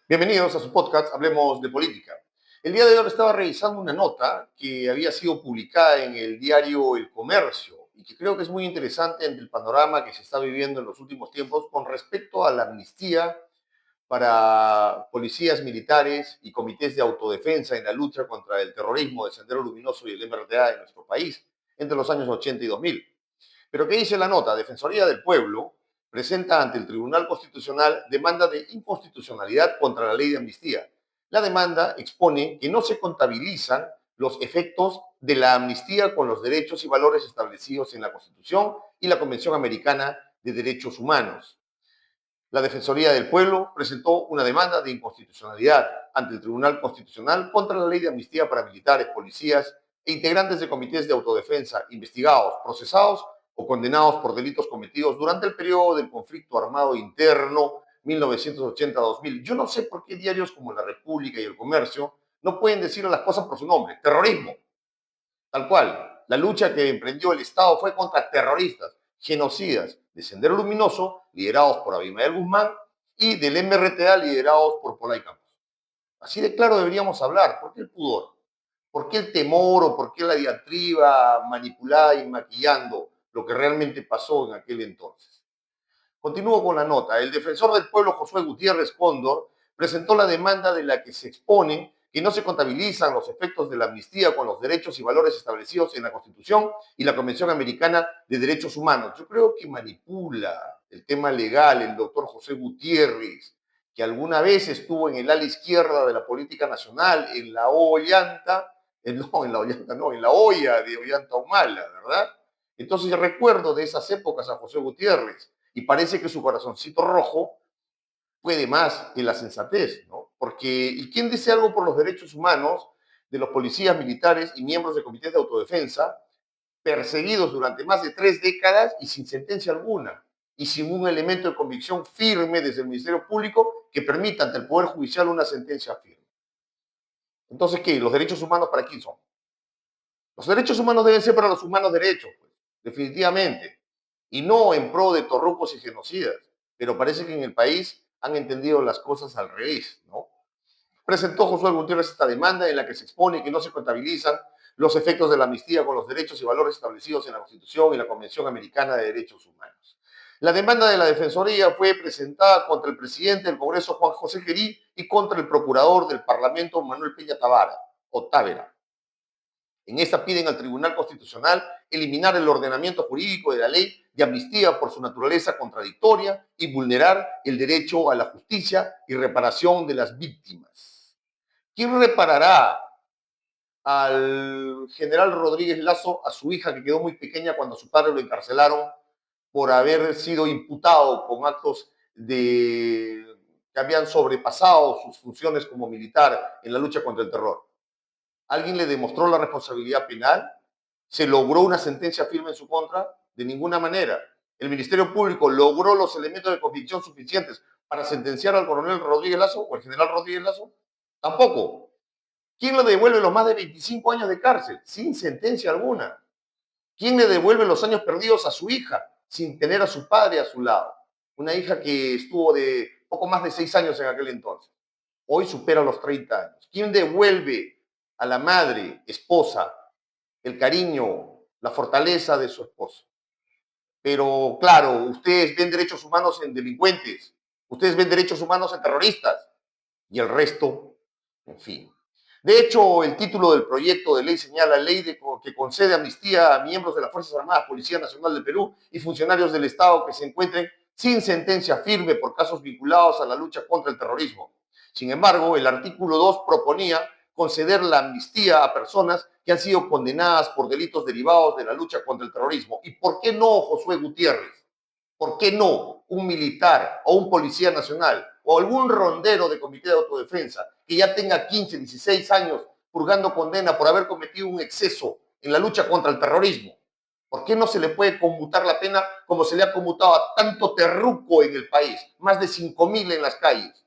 Bienvenidos a su podcast Hablemos de Política. El día de hoy estaba revisando una nota que había sido publicada en el diario El Comercio y que creo que es muy interesante ante el panorama que se está viviendo en los últimos tiempos con respecto a la amnistía para policías militares y comités de autodefensa en la lucha contra el terrorismo de Sendero Luminoso y el MRTA en nuestro país entre los años 80 y 2000. Pero ¿qué dice la nota? Defensoría del Pueblo presenta ante el Tribunal Constitucional demanda de inconstitucionalidad contra la ley de amnistía. La demanda expone que no se contabilizan los efectos de la amnistía con los derechos y valores establecidos en la Constitución y la Convención Americana de Derechos Humanos. La Defensoría del Pueblo presentó una demanda de inconstitucionalidad ante el Tribunal Constitucional contra la ley de amnistía para militares, policías e integrantes de comités de autodefensa investigados, procesados o condenados por delitos cometidos durante el periodo del conflicto armado interno 1980-2000. Yo no sé por qué diarios como La República y El Comercio no pueden decir las cosas por su nombre. Terrorismo, tal cual. La lucha que emprendió el Estado fue contra terroristas, genocidas de Sendero Luminoso, liderados por Abimael Guzmán, y del MRTA, liderados por Polay Campos. Así de claro deberíamos hablar. ¿Por qué el pudor? ¿Por qué el temor o por qué la diatriba manipulada y maquillando lo que realmente pasó en aquel entonces? Continúo con la nota. El defensor del pueblo, Josué Gutiérrez Cóndor, presentó la demanda de la que se expone que no se contabilizan los efectos de la amnistía con los derechos y valores establecidos en la Constitución y la Convención Americana de Derechos Humanos. Yo creo que manipula el tema legal el doctor José Gutiérrez, que alguna vez estuvo en el ala izquierda de la política nacional, en la Ollanta, no, en la Ollanta, no, en la olla de Ollanta Humala, ¿verdad? Entonces yo recuerdo de esas épocas a José Gutiérrez y parece que su corazoncito rojo puede más que la sensatez, ¿no? Porque, ¿y quién dice algo por los derechos humanos de los policías militares y miembros de comités de autodefensa perseguidos durante más de 3 décadas y sin sentencia alguna? Y sin un elemento de convicción firme desde el Ministerio Público que permita ante el Poder Judicial una sentencia firme. Entonces, ¿qué? ¿Los derechos humanos para quién son? Los derechos humanos deben ser para los humanos derechos, pues, definitivamente, y no en pro de torrucos y genocidas. Pero parece que en el país han entendido las cosas al revés, ¿no? Presentó Josué Gutiérrez esta demanda en la que se expone que no se contabilizan los efectos de la amnistía con los derechos y valores establecidos en la Constitución y la Convención Americana de Derechos Humanos. La demanda de la Defensoría fue presentada contra el presidente del Congreso, Juan José Gerí, y contra el procurador del Parlamento, Manuel Peña Távera. En esta piden al Tribunal Constitucional eliminar el ordenamiento jurídico de la ley de amnistía por su naturaleza contradictoria y vulnerar el derecho a la justicia y reparación de las víctimas. ¿Quién reparará al general Rodríguez Lazo a su hija que quedó muy pequeña cuando a su padre lo encarcelaron por haber sido imputado con actos que habían sobrepasado sus funciones como militar en la lucha contra el terror? ¿Alguien le demostró la responsabilidad penal? ¿Se logró una sentencia firme en su contra? De ninguna manera. ¿El Ministerio Público logró los elementos de convicción suficientes para sentenciar al coronel Rodríguez Lazo o al general Rodríguez Lazo? Tampoco. ¿Quién le devuelve los más de 25 años de cárcel sin sentencia alguna? ¿Quién le devuelve los años perdidos a su hija sin tener a su padre a su lado? Una hija que estuvo de poco más de 6 años en aquel entonces. Hoy supera los 30 años. ¿Quién devuelve a la madre, esposa, el cariño, la fortaleza de su esposo? Pero claro, ustedes ven derechos humanos en delincuentes, ustedes ven derechos humanos en terroristas y el resto, en fin. De hecho, el título del proyecto de ley señala que concede amnistía a miembros de las Fuerzas Armadas, Policía Nacional del Perú y funcionarios del Estado que se encuentren sin sentencia firme por casos vinculados a la lucha contra el terrorismo. Sin embargo, el artículo 2 proponía conceder la amnistía a personas que han sido condenadas por delitos derivados de la lucha contra el terrorismo. ¿Y por qué no Josué Gutiérrez? ¿Por qué no un militar o un policía nacional o algún rondero de comité de autodefensa que ya tenga 15, 16 años purgando condena por haber cometido un exceso en la lucha contra el terrorismo? ¿Por qué no se le puede conmutar la pena como se le ha conmutado a tanto terruco en el país? Más de 5.000 en las calles.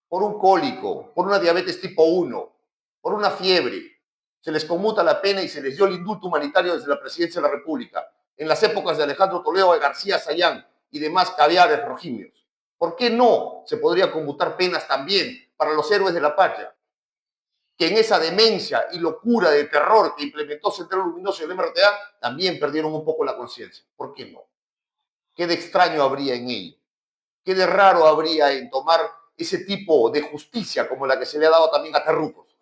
Por un cólico, por una diabetes tipo 1, por una fiebre. Se les conmuta la pena y se les dio el indulto humanitario desde la presidencia de la República, en las épocas de Alejandro Toledo, de García Sayán y demás caviares rojimios. ¿Por qué no se podría conmutar penas también para los héroes de la patria? Que en esa demencia y locura de terror que implementó Sendero Luminoso y el MRTA, también perdieron un poco la conciencia. ¿Por qué no? ¿Qué de extraño habría en ello? ¿Qué de raro habría en tomar ese tipo de justicia como la que se le ha dado también a terrucos?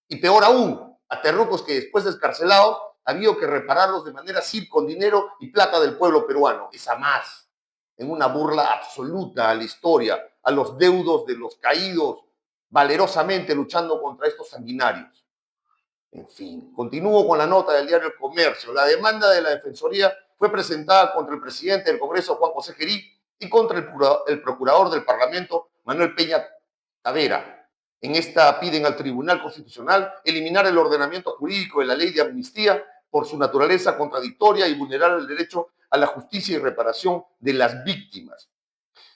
Y peor aún, a terrucos que después de escarcelados ha habido que repararlos de manera civil con dinero y plata del pueblo peruano. Esa más, en una burla absoluta a la historia, a los deudos de los caídos, valerosamente luchando contra estos sanguinarios. En fin, continúo con la nota del diario El Comercio. La demanda de la Defensoría fue presentada contra el presidente del Congreso, Juan José Gerí, y contra el procurador del Parlamento, Manuel Peña Tavera. En esta piden al Tribunal Constitucional eliminar el ordenamiento jurídico de la ley de amnistía por su naturaleza contradictoria y vulnerar el derecho a la justicia y reparación de las víctimas.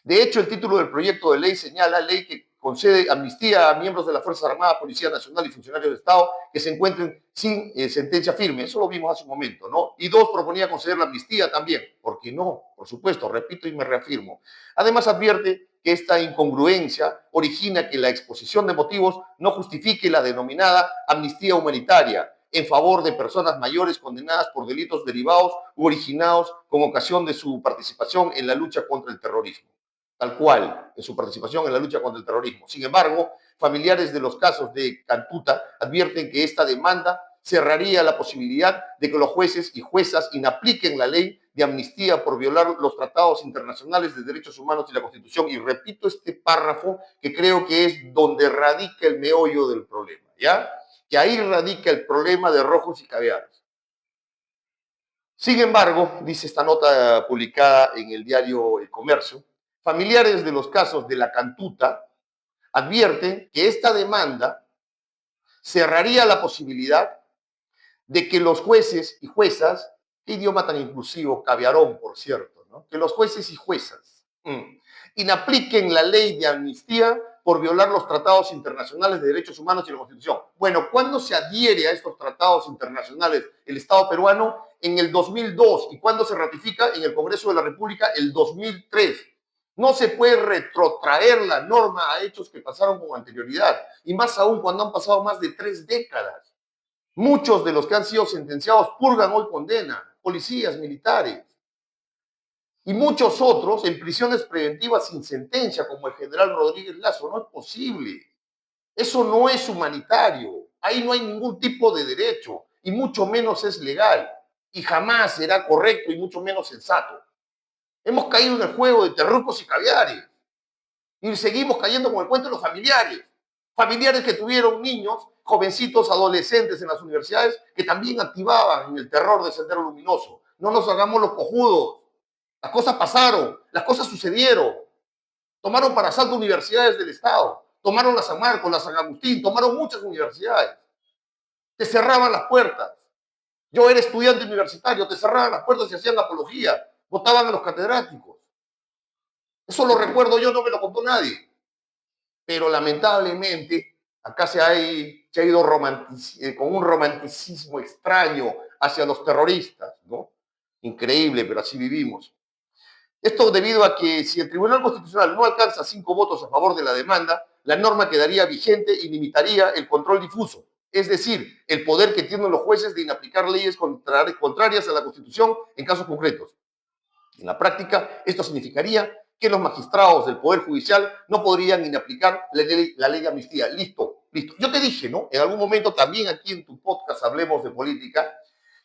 De hecho, el título del proyecto de ley señala ley que concede amnistía a miembros de la Fuerza Armada, Policía Nacional y funcionarios de Estado que se encuentren sin sentencia firme. Eso lo vimos hace un momento, ¿no? Y dos, proponía conceder la amnistía también. ¿Por qué no? Por supuesto, repito y me reafirmo. Además, advierte que esta incongruencia origina que la exposición de motivos no justifique la denominada amnistía humanitaria en favor de personas mayores condenadas por delitos derivados u originados con ocasión de su participación en la lucha contra el terrorismo, tal cual, en su participación en la lucha contra el terrorismo. Sin embargo, familiares de los casos de Cantuta advierten que esta demanda cerraría la posibilidad de que los jueces y juezas inapliquen la ley de amnistía por violar los tratados internacionales de derechos humanos y la Constitución. Y repito este párrafo que creo que es donde radica el meollo del problema, ¿ya? Que ahí radica el problema de rojos y caviares. Sin embargo, dice esta nota publicada en el diario El Comercio, familiares de los casos de la Cantuta advierten que esta demanda cerraría la posibilidad de que los jueces y juezas, qué idioma tan inclusivo, caviarón, por cierto, ¿no? Que los jueces y juezas inapliquen la ley de amnistía por violar los tratados internacionales de derechos humanos y la Constitución. Bueno, ¿cuándo se adhiere a estos tratados internacionales el Estado peruano? En el 2002. ¿Y cuándo se ratifica? En el Congreso de la República el 2003. No se puede retrotraer la norma a hechos que pasaron con anterioridad, y más aún cuando han pasado más de 3 décadas. Muchos de los que han sido sentenciados purgan hoy condena, policías, militares, y muchos otros en prisiones preventivas sin sentencia, como el general Rodríguez Lazo. No es posible. Eso no es humanitario. Ahí no hay ningún tipo de derecho, y mucho menos es legal, y jamás será correcto y mucho menos sensato. Hemos caído en el juego de terrucos y caviares, y seguimos cayendo con el cuento de los familiares. Familiares que tuvieron niños, jovencitos, adolescentes en las universidades que también activaban en el terror de Sendero Luminoso. No nos hagamos los cojudos. Las cosas pasaron, las cosas sucedieron. Tomaron para asalto universidades del Estado, tomaron la San Marcos, la San Agustín, tomaron muchas universidades. Te cerraban las puertas. Yo era estudiante universitario, te cerraban las puertas y hacían apología, votaban a los catedráticos. Eso lo recuerdo yo, no me lo contó nadie. Pero lamentablemente acá se ha ido con un romanticismo extraño hacia los terroristas, ¿no? Increíble, pero así vivimos. Esto debido a que si el Tribunal Constitucional no alcanza 5 votos a favor de la demanda, la norma quedaría vigente y limitaría el control difuso, es decir, el poder que tienen los jueces de inaplicar leyes contrarias a la Constitución en casos concretos. En la práctica, esto significaría que los magistrados del Poder Judicial no podrían inaplicar la ley de amnistía. Listo, listo. Yo te dije, ¿no? En algún momento también aquí en tu podcast Hablemos de Política,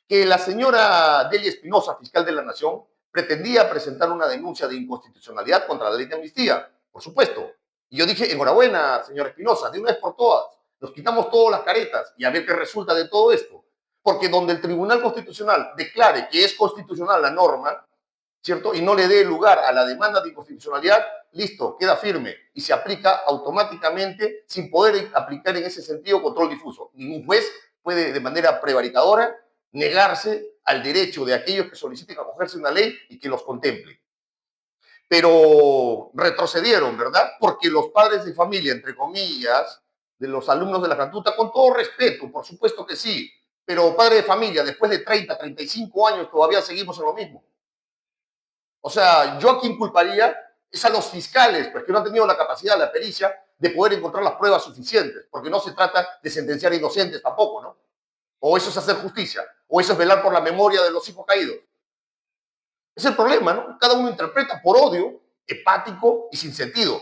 que la señora Delia Espinosa, fiscal de la Nación, pretendía presentar una denuncia de inconstitucionalidad contra la ley de amnistía, por supuesto. Y yo dije, enhorabuena, señora Espinosa, de una vez por todas, nos quitamos todas las caretas y a ver qué resulta de todo esto. Porque donde el Tribunal Constitucional declare que es constitucional la norma, ¿cierto? Y no le dé lugar a la demanda de inconstitucionalidad, listo, queda firme y se aplica automáticamente sin poder aplicar en ese sentido control difuso. Ningún juez puede de manera prevaricadora negarse al derecho de aquellos que soliciten acogerse a una ley y que los contemple. Pero retrocedieron, ¿verdad? Porque los padres de familia, entre comillas, de los alumnos de la Cantuta, con todo respeto, por supuesto que sí, pero padre de familia, después de 30, 35 años todavía seguimos en lo mismo. O sea, ¿yo a quién culparía? Es a los fiscales, pues que no han tenido la capacidad, la pericia, de poder encontrar las pruebas suficientes, porque no se trata de sentenciar inocentes tampoco, ¿no? O eso es hacer justicia, o eso es velar por la memoria de los hijos caídos. Es el problema, ¿no? Cada uno interpreta por odio, hepático y sin sentido.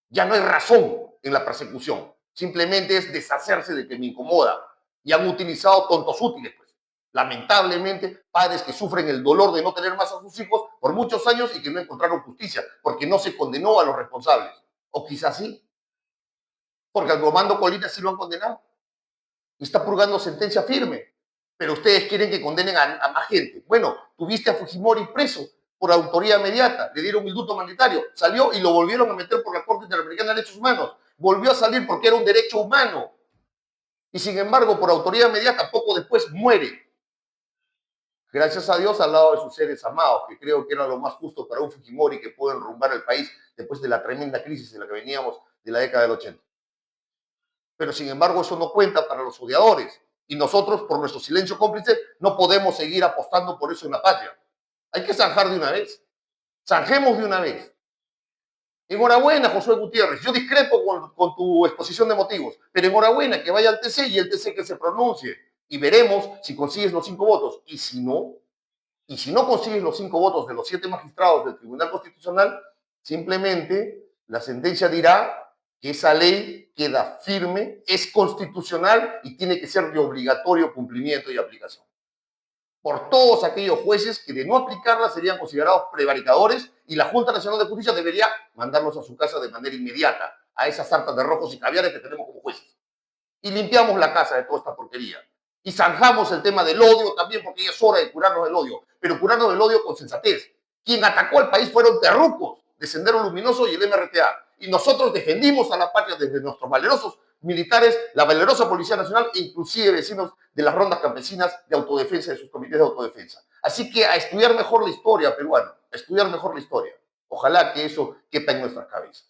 Ya no hay razón en la persecución. Simplemente es deshacerse de que me incomoda. Y han utilizado tontos útiles, pues. Lamentablemente, padres que sufren el dolor de no tener más a sus hijos por muchos años y que no encontraron justicia, porque no se condenó a los responsables. O quizás sí, porque al comando Colina sí lo han condenado y está purgando sentencia firme. Pero ustedes quieren que condenen a más gente. Bueno, tuviste a Fujimori preso por autoría inmediata, le dieron indulto mandatario, salió y lo volvieron a meter por la Corte Interamericana de Derechos Humanos. Volvió a salir porque era un derecho humano. Y sin embargo, por autoría inmediata, poco después muere. Gracias a Dios al lado de sus seres amados, que creo que era lo más justo para un Fujimori que pudo enrumbar el país después de la tremenda crisis en la que veníamos de la década del 80. Pero sin embargo eso no cuenta para los odiadores. Y nosotros, por nuestro silencio cómplice, no podemos seguir apostando por eso en la patria. Hay que zanjar de una vez. Zanjemos de una vez. Enhorabuena, Josué Gutiérrez. Yo discrepo con tu exposición de motivos, pero enhorabuena, que vaya al TC y el TC que se pronuncie. Y veremos si consigues los 5 votos. Y si no consigues los 5 votos de los 7 magistrados del Tribunal Constitucional, simplemente la sentencia dirá que esa ley queda firme, es constitucional y tiene que ser de obligatorio cumplimiento y aplicación. Por todos aquellos jueces que de no aplicarla serían considerados prevaricadores y la Junta Nacional de Justicia debería mandarlos a su casa de manera inmediata a esas sartas de rojos y caviares que tenemos como jueces. Y limpiamos la casa de toda esta porquería. Y zanjamos el tema del odio también, porque ya es hora de curarnos del odio, pero curarnos del odio con sensatez. Quien atacó al país fueron terrucos de Sendero Luminoso y el MRTA. Y nosotros defendimos a la patria desde nuestros valerosos militares, la valerosa Policía Nacional e inclusive vecinos de las rondas campesinas de autodefensa, de sus comités de autodefensa. Así que a estudiar mejor la historia peruana, a estudiar mejor la historia. Ojalá que eso quepa en nuestras cabezas.